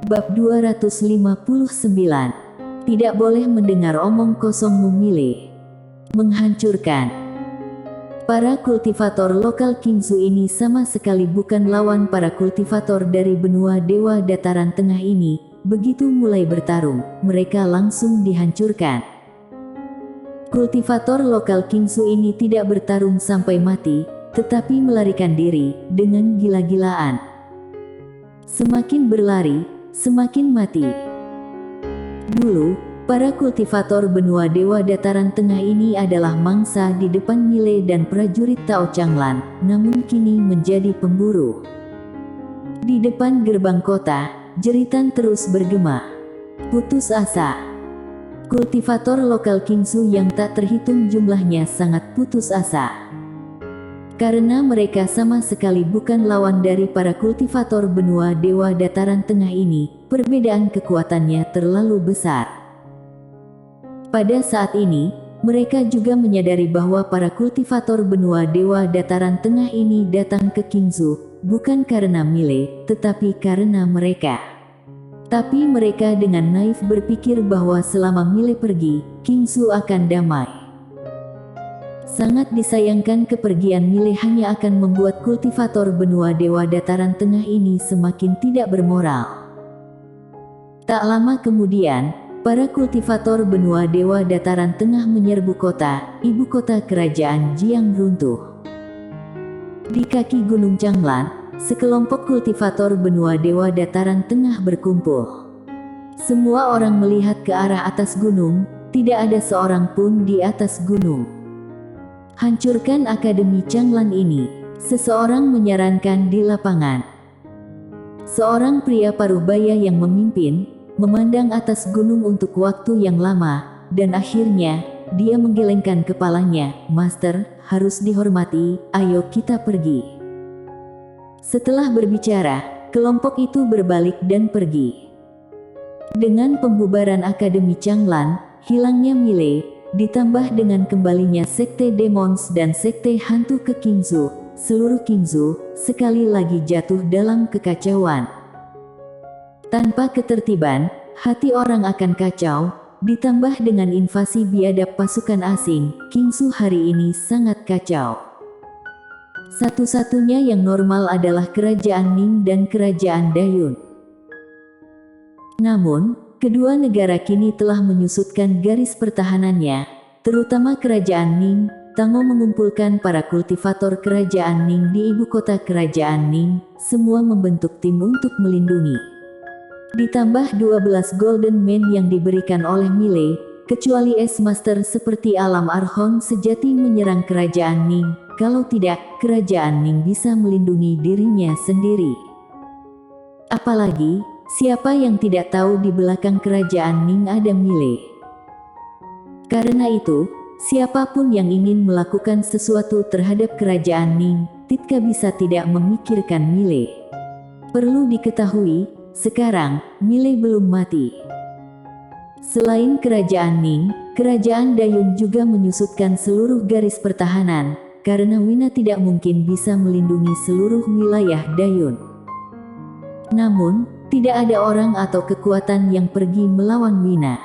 Bab 259. Tidak boleh mendengar omong kosongmu Mile. Menghancurkan. Para kultivator lokal Qingzu ini sama sekali bukan lawan para kultivator dari benua dewa dataran tengah ini. Begitu mulai bertarung, mereka langsung dihancurkan. Kultivator lokal Qingzu ini tidak bertarung sampai mati, tetapi melarikan diri dengan gila-gilaan. Semakin berlari, semakin mati. Dulu, para kultivator benua dewa dataran tengah ini adalah mangsa di depan Mile dan prajurit Tao Changlan, namun kini menjadi pemburu. Di depan gerbang kota, jeritan terus bergema. Putus asa. Kultivator lokal Qingzu yang tak terhitung jumlahnya sangat putus asa. Karena mereka sama sekali bukan lawan dari para kultivator benua dewa dataran tengah ini, perbedaan kekuatannya terlalu besar. Pada saat ini, mereka juga menyadari bahwa para kultivator benua dewa dataran tengah ini datang ke Qingzu, bukan karena Mile, tetapi karena mereka. Tapi mereka dengan naif berpikir bahwa selama Mile pergi, Qingzu akan damai. Sangat disayangkan kepergian Mile hanya akan membuat kultivator benua dewa dataran tengah ini semakin tidak bermoral. Tak lama kemudian, para kultivator benua dewa dataran tengah menyerbu kota, ibu kota kerajaan Jiang runtuh. Di kaki Gunung Changlan, sekelompok kultivator benua dewa dataran tengah berkumpul. Semua orang melihat ke arah atas gunung, tidak ada seorang pun di atas gunung. Hancurkan Akademi Changlan ini, seseorang menyarankan di lapangan. Seorang pria parubaya yang memimpin, memandang atas gunung untuk waktu yang lama, dan akhirnya, dia menggelengkan kepalanya. Master, harus dihormati, ayo kita pergi. Setelah berbicara, kelompok itu berbalik dan pergi. Dengan pembubaran Akademi Changlan, hilangnya Mile, ditambah dengan kembalinya Sekte Demons dan Sekte Hantu ke Qingzu, seluruh Qingzu sekali lagi jatuh dalam kekacauan. Tanpa ketertiban, hati orang akan kacau, ditambah dengan invasi biadab pasukan asing, Qingzu hari ini sangat kacau. Satu-satunya yang normal adalah Kerajaan Ning dan Kerajaan Dayun. Namun, kedua negara kini telah menyusutkan garis pertahanannya, terutama Kerajaan Ning. Tango mengumpulkan para kultivator Kerajaan Ning di ibu kota Kerajaan Ning, semua membentuk tim untuk melindungi. Ditambah 12 Golden Men yang diberikan oleh Mile, kecuali S-Master seperti Alam Arhon sejati menyerang Kerajaan Ning, kalau tidak, Kerajaan Ning bisa melindungi dirinya sendiri. Apalagi, siapa yang tidak tahu di belakang Kerajaan Ning ada Mile? Karena itu, siapapun yang ingin melakukan sesuatu terhadap Kerajaan Ning, tidak bisa tidak memikirkan Mile. Perlu diketahui, sekarang, Mile belum mati. Selain Kerajaan Ning, Kerajaan Dayun juga menyusutkan seluruh garis pertahanan, karena Wina tidak mungkin bisa melindungi seluruh wilayah Dayun. Namun, tidak ada orang atau kekuatan yang pergi melawan Wina.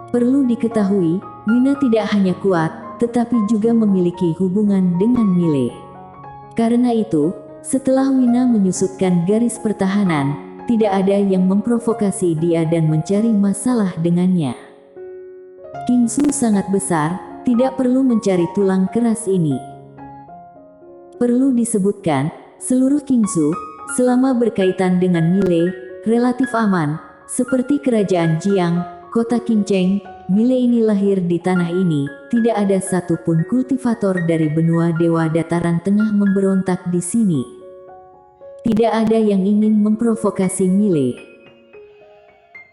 Perlu diketahui, Wina tidak hanya kuat, tetapi juga memiliki hubungan dengan Mile. Karena itu, setelah Wina menyusutkan garis pertahanan, tidak ada yang memprovokasi dia dan mencari masalah dengannya. Qingzu sangat besar, tidak perlu mencari tulang keras ini. Perlu disebutkan, seluruh Qingzu, selama berkaitan dengan Mile, relatif aman, seperti Kerajaan Jiang, kota Qingcheng. Mile ini lahir di tanah ini, tidak ada satupun kultivator dari benua dewa dataran tengah memberontak di sini. Tidak ada yang ingin memprovokasi Mile.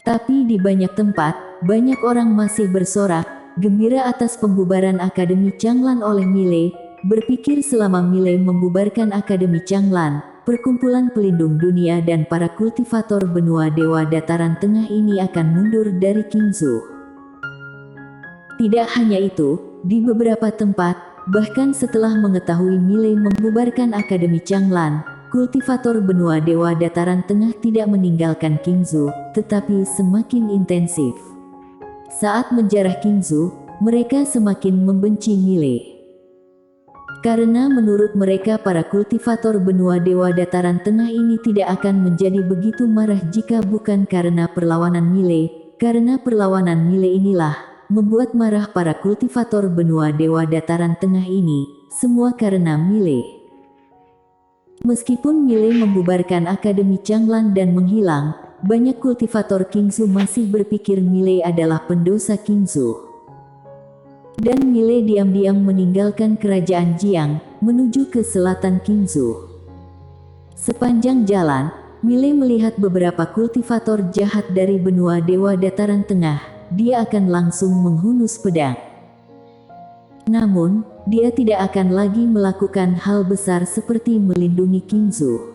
Tapi di banyak tempat, banyak orang masih bersorak, gembira atas pembubaran Akademi Changlan oleh Mile, berpikir selama Mile membubarkan Akademi Changlan, perkumpulan pelindung dunia dan para kultivator benua dewa dataran tengah ini akan mundur dari Qingzu. Tidak hanya itu, di beberapa tempat, bahkan setelah mengetahui Mile membubarkan Akademi Changlan, kultivator benua Dewa Dataran Tengah tidak meninggalkan Qingzhou, tetapi semakin intensif. Saat menjarah Qingzhou, mereka semakin membenci Milei. Karena menurut mereka para kultivator benua Dewa Dataran Tengah ini tidak akan menjadi begitu marah jika bukan karena perlawanan Milei. Karena perlawanan Milei inilah membuat marah para kultivator benua Dewa Dataran Tengah ini, semua karena Milei. Meskipun Milei membubarkan Akademi Changlan dan menghilang, banyak kultivator Qingzhou masih berpikir Milei adalah pendosa Qingzhou. Dan Milei diam-diam meninggalkan kerajaan Jiang, menuju ke selatan Qingzhou. Sepanjang jalan, Milei melihat beberapa kultivator jahat dari benua Dewa Dataran Tengah. Dia akan langsung menghunus pedang. Namun, dia tidak akan lagi melakukan hal besar seperti melindungi Qingzhou.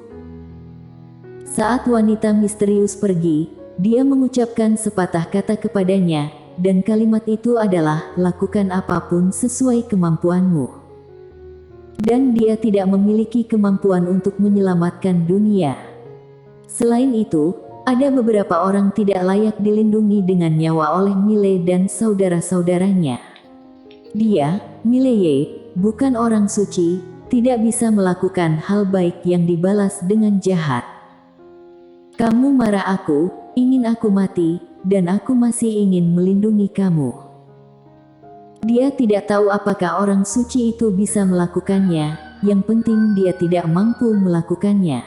Saat wanita misterius pergi, dia mengucapkan sepatah kata kepadanya, dan kalimat itu adalah, lakukan apapun sesuai kemampuanmu. Dan dia tidak memiliki kemampuan untuk menyelamatkan dunia. Selain itu, ada beberapa orang tidak layak dilindungi dengan nyawa oleh Milei dan saudara-saudaranya. Dia, Milei, bukan orang suci, tidak bisa melakukan hal baik yang dibalas dengan jahat. Kamu marah aku, ingin aku mati, dan aku masih ingin melindungi kamu. Dia tidak tahu apakah orang suci itu bisa melakukannya, yang penting dia tidak mampu melakukannya.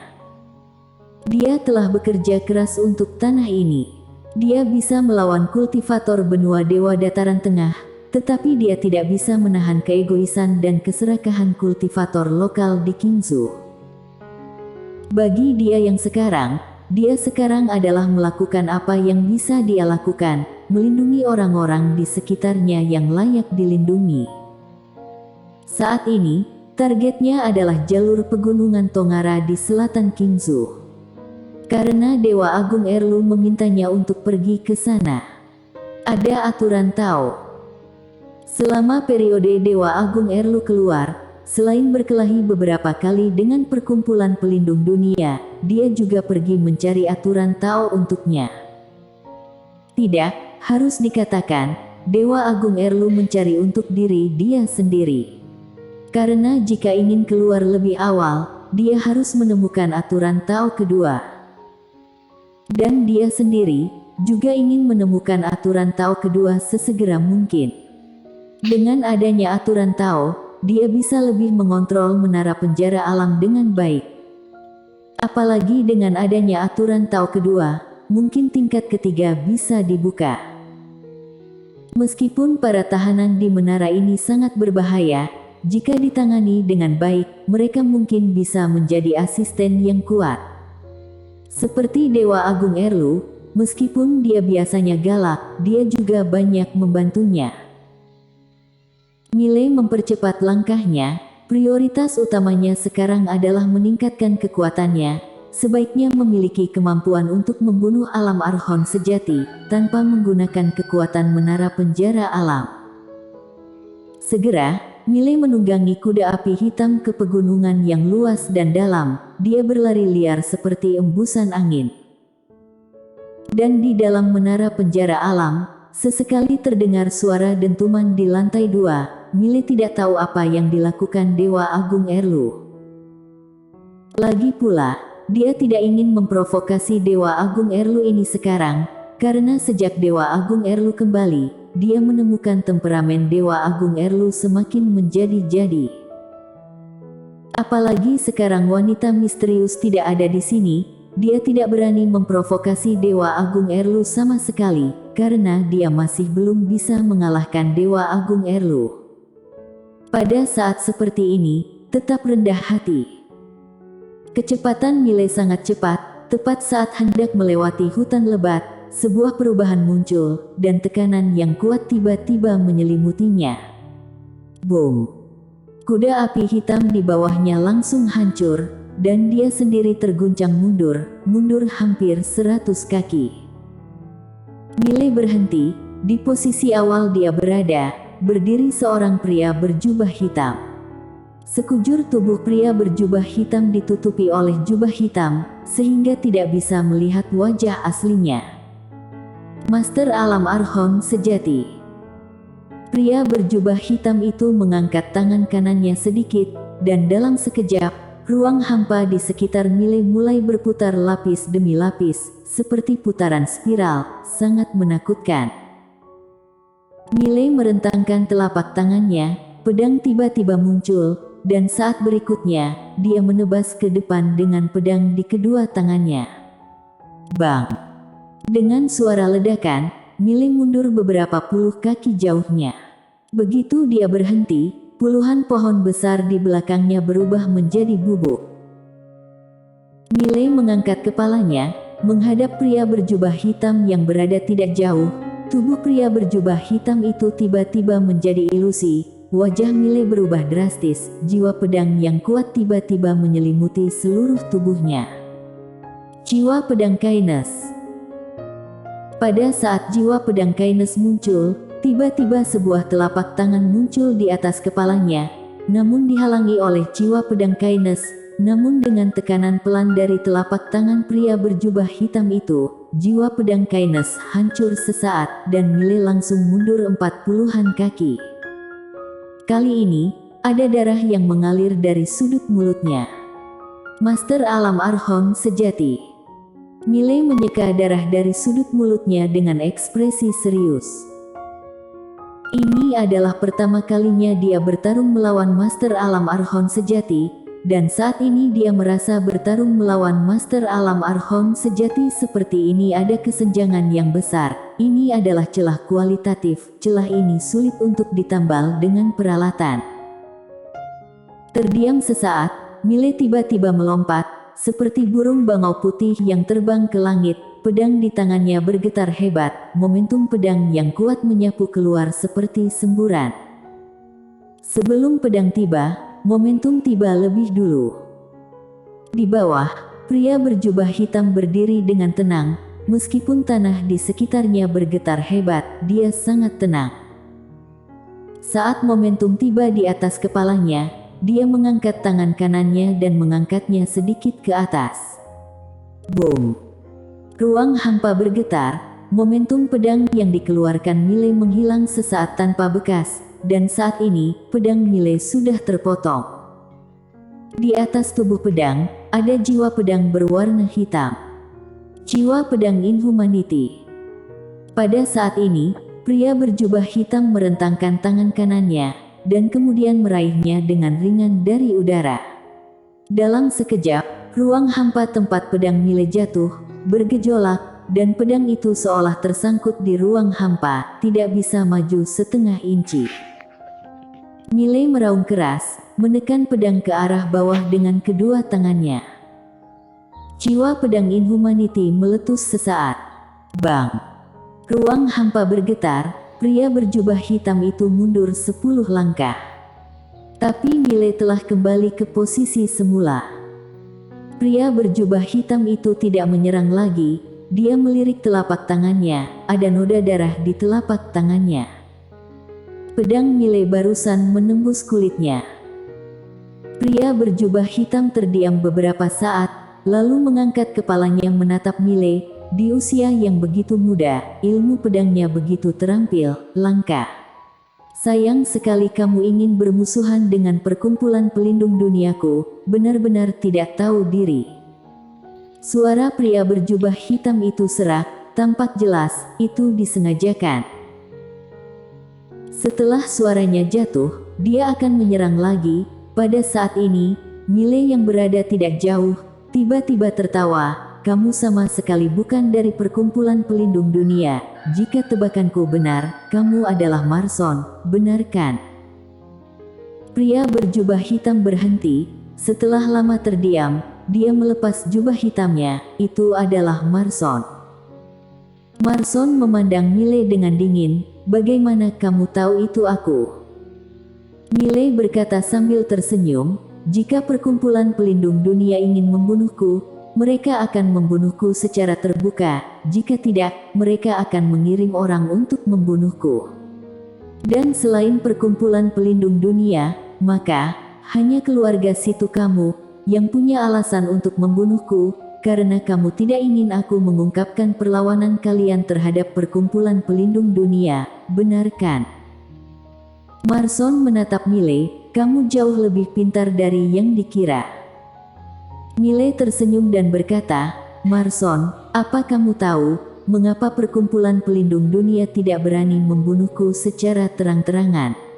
Dia telah bekerja keras untuk tanah ini. Dia bisa melawan kultivator benua Dewa Dataran Tengah, tetapi dia tidak bisa menahan keegoisan dan keserakahan kultivator lokal di Qingzhou. Bagi dia sekarang adalah melakukan apa yang bisa dia lakukan, melindungi orang-orang di sekitarnya yang layak dilindungi. Saat ini, targetnya adalah jalur pegunungan Tongara di selatan Qingzhou. Karena Dewa Agung Erlu memintanya untuk pergi ke sana. Ada aturan Tao. Selama periode Dewa Agung Erlu keluar, selain berkelahi beberapa kali dengan perkumpulan pelindung dunia, dia juga pergi mencari aturan Tao untuknya. Tidak, harus dikatakan, Dewa Agung Erlu mencari untuk diri dia sendiri. Karena jika ingin keluar lebih awal, dia harus menemukan aturan Tao kedua. Dan dia sendiri juga ingin menemukan aturan Tao kedua sesegera mungkin. Dengan adanya aturan Tao, dia bisa lebih mengontrol menara penjara alam dengan baik. Apalagi dengan adanya aturan Tao kedua, mungkin tingkat ketiga bisa dibuka. Meskipun para tahanan di menara ini sangat berbahaya, jika ditangani dengan baik, mereka mungkin bisa menjadi asisten yang kuat. Seperti Dewa Agung Erlu, meskipun dia biasanya galak, dia juga banyak membantunya. Milei mempercepat langkahnya, prioritas utamanya sekarang adalah meningkatkan kekuatannya. Sebaiknya memiliki kemampuan untuk membunuh alam Archon sejati, tanpa menggunakan kekuatan menara penjara alam. Segera, Milei menunggangi kuda api hitam ke pegunungan yang luas dan dalam. Dia berlari liar seperti embusan angin. Dan di dalam menara penjara alam, sesekali terdengar suara dentuman di lantai 2. Milei tidak tahu apa yang dilakukan Dewa Agung Erlu. Lagi pula, dia tidak ingin memprovokasi Dewa Agung Erlu ini sekarang, karena sejak Dewa Agung Erlu kembali, dia menemukan temperamen Dewa Agung Erlu semakin menjadi-jadi. Apalagi sekarang wanita misterius tidak ada di sini, dia tidak berani memprovokasi Dewa Agung Erlu sama sekali, karena dia masih belum bisa mengalahkan Dewa Agung Erlu. Pada saat seperti ini, tetap rendah hati. Kecepatan Milei sangat cepat, tepat saat hendak melewati hutan lebat, sebuah perubahan muncul, dan tekanan yang kuat tiba-tiba menyelimutinya. Boom! Kuda api hitam di bawahnya langsung hancur, dan dia sendiri terguncang mundur hampir 100 kaki. Milei berhenti, di posisi awal dia berada, berdiri seorang pria berjubah hitam. Sekujur tubuh pria berjubah hitam ditutupi oleh jubah hitam, sehingga tidak bisa melihat wajah aslinya. Master Alam Arhon sejati. Pria berjubah hitam itu mengangkat tangan kanannya sedikit, dan dalam sekejap, ruang hampa di sekitar Mile mulai berputar lapis demi lapis, seperti putaran spiral, sangat menakutkan. Mile merentangkan telapak tangannya, pedang tiba-tiba muncul, dan saat berikutnya, dia menebas ke depan dengan pedang di kedua tangannya. Bang! Dengan suara ledakan, Mile mundur beberapa puluh kaki jauhnya. Begitu dia berhenti, puluhan pohon besar di belakangnya berubah menjadi bubuk. Mile mengangkat kepalanya, menghadap pria berjubah hitam yang berada tidak jauh. Tubuh pria berjubah hitam itu tiba-tiba menjadi ilusi. Wajah Mile berubah drastis, jiwa pedang yang kuat tiba-tiba menyelimuti seluruh tubuhnya. Jiwa pedang Kaines. Pada saat jiwa pedang Kaines muncul, tiba-tiba sebuah telapak tangan muncul di atas kepalanya, namun dihalangi oleh jiwa pedang Kaines. Namun dengan tekanan pelan dari telapak tangan pria berjubah hitam itu, jiwa pedang Kaines hancur sesaat dan Mile langsung mundur 40-an kaki. Kali ini, ada darah yang mengalir dari sudut mulutnya. Master Alam Arhon sejati. Mile menyeka darah dari sudut mulutnya dengan ekspresi serius. Ini adalah pertama kalinya dia bertarung melawan Master Alam Arhon sejati, dan saat ini dia merasa bertarung melawan Master Alam Arhon sejati seperti ini ada kesenjangan yang besar. Ini adalah celah kualitatif, celah ini sulit untuk ditambal dengan peralatan. Terdiam sesaat, Mile tiba-tiba melompat, seperti burung bangau putih yang terbang ke langit, pedang di tangannya bergetar hebat, momentum pedang yang kuat menyapu keluar seperti semburan. Sebelum pedang tiba, momentum tiba lebih dulu. Di bawah, pria berjubah hitam berdiri dengan tenang, meskipun tanah di sekitarnya bergetar hebat, dia sangat tenang. Saat momentum tiba di atas kepalanya, dia mengangkat tangan kanannya dan mengangkatnya sedikit ke atas. Boom! Ruang hampa bergetar, momentum pedang yang dikeluarkan Mile menghilang sesaat tanpa bekas, dan saat ini, pedang Mile sudah terpotong. Di atas tubuh pedang, ada jiwa pedang berwarna hitam. Jiwa pedang Inhumanity. Pada saat ini, pria berjubah hitam merentangkan tangan kanannya, dan kemudian meraihnya dengan ringan dari udara. Dalam sekejap, ruang hampa tempat pedang Mile jatuh, bergejolak, dan pedang itu seolah tersangkut di ruang hampa, tidak bisa maju setengah inci. Mile meraung keras, menekan pedang ke arah bawah dengan kedua tangannya. Jiwa pedang Inhumanity meletus sesaat. Bang! Ruang hampa bergetar, pria berjubah hitam itu mundur 10 langkah. Tapi Mile telah kembali ke posisi semula. Pria berjubah hitam itu tidak menyerang lagi, dia melirik telapak tangannya, ada noda darah di telapak tangannya. Pedang Mile barusan menembus kulitnya. Pria berjubah hitam terdiam beberapa saat, lalu mengangkat kepalanya menatap Mile. Di usia yang begitu muda, ilmu pedangnya begitu terampil, langka. Sayang sekali kamu ingin bermusuhan dengan perkumpulan pelindung duniaku, benar-benar tidak tahu diri. Suara pria berjubah hitam itu serak, tampak jelas, itu disengajakan. Setelah suaranya jatuh, dia akan menyerang lagi. Pada saat ini, Mile yang berada tidak jauh, tiba-tiba tertawa. Kamu sama sekali bukan dari perkumpulan pelindung dunia. Jika tebakanku benar, kamu adalah Marson, benar kan? Pria berjubah hitam berhenti. Setelah lama terdiam, dia melepas jubah hitamnya. Itu adalah Marson. Marson memandang Mile dengan dingin. Bagaimana kamu tahu itu aku? Mile berkata sambil tersenyum, jika perkumpulan pelindung dunia ingin membunuhku, mereka akan membunuhku secara terbuka. Jika tidak, mereka akan mengirim orang untuk membunuhku. Dan selain perkumpulan pelindung dunia, maka Hanya keluarga situ kamu yang punya alasan untuk membunuhku, karena kamu tidak ingin aku mengungkapkan perlawanan kalian terhadap perkumpulan pelindung dunia, benar kan? Marson menatap Mile, kamu jauh lebih pintar dari yang dikira. Mile tersenyum dan berkata, Marson, apa kamu tahu, mengapa perkumpulan pelindung dunia tidak berani membunuhku secara terang-terangan?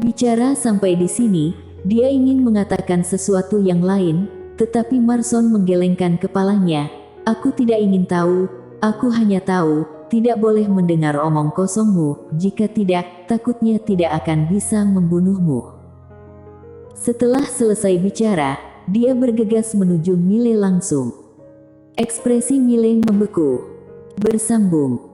Bicara sampai di sini, dia ingin mengatakan sesuatu yang lain, tetapi Marson menggelengkan kepalanya. Aku tidak ingin tahu, aku hanya tahu, tidak boleh mendengar omong kosongmu, jika tidak, takutnya tidak akan bisa membunuhmu. Setelah selesai bicara, dia bergegas menuju Mile langsung. Ekspresi Mile membeku. Bersambung.